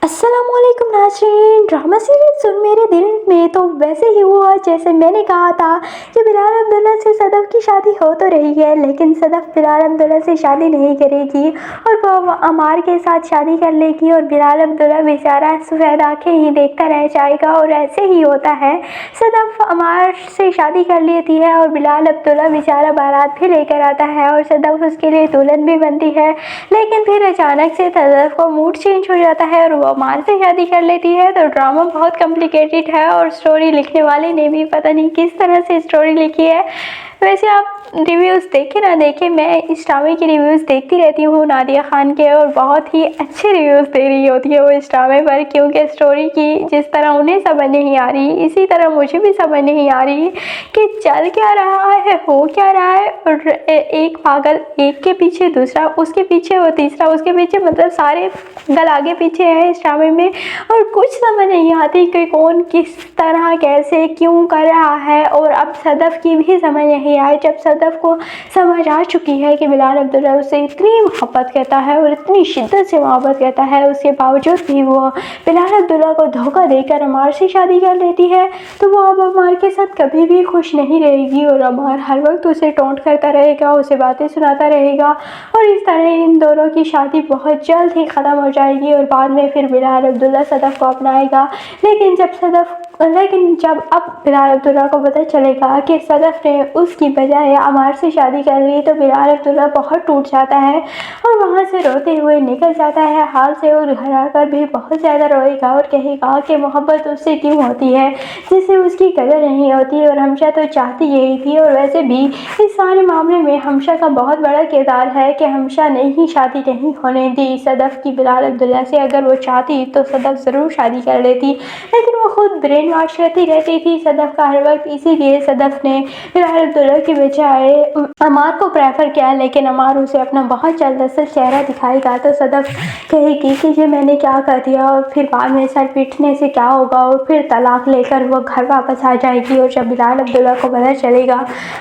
अस्सलाम वालेकुम नाज़रीन। ड्रामा सीरीज सुन मेरे दिल में तो वैसे ही हुआ जैसे मैंने कहा था कि बिलाल अब्दुल्ला से सदफ़ की शादी हो तो रही है, लेकिन सदफ़ बिलाल अब्दुल्ला से शादी नहीं करेगी और वो अमार के साथ शादी कर लेगी और बिलाल अब्दुल्ला बेचारा सफ़ेद आँखें ही देखता रह जाएगा। और ऐसे ही होता है, सदफ़ अमार से शादी कर लेती है और बिलाल अब्दुल्ला बेचारा बारात भी लेकर आता है और सदफ़ उसके लिए दुल्हन भी बनती है। लेकिन फिर अचानक से सदफ़ को मूड चेंज हो जाता है और वो अमार से शादी कर लेती है। तो ड्रामा बहुत कॉम्प्लिकेटेड है और स्टोरी लिखने वाले ने भी पता नहीं किस तरह से स्टोरी लिखी है। वैसे आप रिव्यूज़ देखें ना देखें, मैं इस ड्रामे की रिव्यूज़ देखती रहती हूँ नादिया खान के, और बहुत ही अच्छे रिव्यूज़ दे रही होती है वो इस ड्रामे पर, क्योंकि स्टोरी की जिस तरह उन्हें समझ नहीं आ रही, इसी तरह मुझे भी समझ नहीं आ रही कि चल क्या रहा है, हो क्या रहा है। और एक पागल एक के पीछे दूसरा, उसके पीछे वो तीसरा, उसके पीछे, मतलब सारे पागल आगे पीछे हैं इस ड्रामे में, और कुछ समझ नहीं आती कि कौन किस तरह कैसे क्यों कर रहा है। और अब सदफ़ की भी समझ नहीं आई, जब सदफ़ को समझ आ चुकी है कि बिलाल अब्दुल्ला उससे इतनी मोहब्बत करता है और इतनी शिद्दत से मोहब्बत करता है, उसके बावजूद भी वो बिलाल अब्दुल्ला को धोखा देकर अमार से शादी कर लेती है, तो वो अब अमार के साथ कभी भी खुश नहीं रहेगी और अमार हर वक्त उसे टोंट करता रहेगा, उसे बातें सुनाता रहेगा, और इस तरह इन दोनों की शादी बहुत जल्द ही ख़त्म हो जाएगी और बाद में फिर बिलाल अब्दुल्ला सदफ़ को अपनाएगा। लेकिन जब अब बिलाल अब्दुल्ला को पता चलेगा कि सदफ़ ने उसकी बजाय अमार से शादी कर ली, तो बिलाल अब्दुल्ला बहुत टूट जाता है और वहाँ से रोते हुए निकल जाता है हाल से, और घर आकर भी बहुत ज़्यादा रोएगा और कहेगा कि मोहब्बत उससे क्यों होती है जिससे उसकी कदर नहीं होती, और हमशा तो चाहती यही थी। और वैसे भी इस सारे मामले में हमशा का बहुत बड़ा किरदार है कि हमशा ने ही शादी नहीं होने दी सदफ़ की बिलाल अब्दुल्ला से। अगर वो चाहती तो सदफ़ ज़रूर शादी कर लेती, लेकिन वो खुद ब्रेन वॉश करती रहती थी सदफ़ का हर वक्त, इसीलिए सदफ़ ने बिलाल अब्दुल्ला की बजाय अमार को प्रेफर किया। लेकिन अमार उसे अपना बहुत जल्द असल चेहरा दिखाएगा तो सदफ़ कहेगी कि ये मैंने क्या कर दिया, और फिर बाद में सर पीटने से क्या होगा, और फिर तलाक लेकर वो घर वापस आ जाएगी। और जब बिलाल अब्दुल्ला को पता चलेगा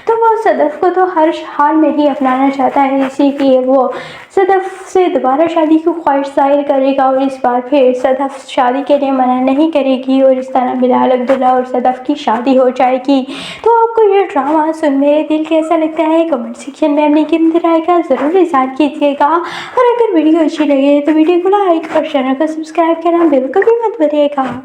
तो वो सदफ़ को तो हर हाल में ही अपनाना चाहता है, इसीलिए वो सदफ़ से दोबारा शादी की ख्वाहिश ज़ाहिर करेगा और इस बार फिर सदफ़ शादी के लिए मना नहीं करेगी, और इस तरह बिलाल अब्दुल्ला और सदफ़ की शादी हो जाएगी। तो आपको ये ड्रामा सुन मेरे दिल कैसा लगता है, कमेंट सेक्शन में अपनी कीमती राय का ज़रूर इज़हार कीजिएगा। और अगर वीडियो अच्छी लगे तो वीडियो को लाइक और चैनल को सब्सक्राइब करना बिल्कुल भी मत भूलिएगा।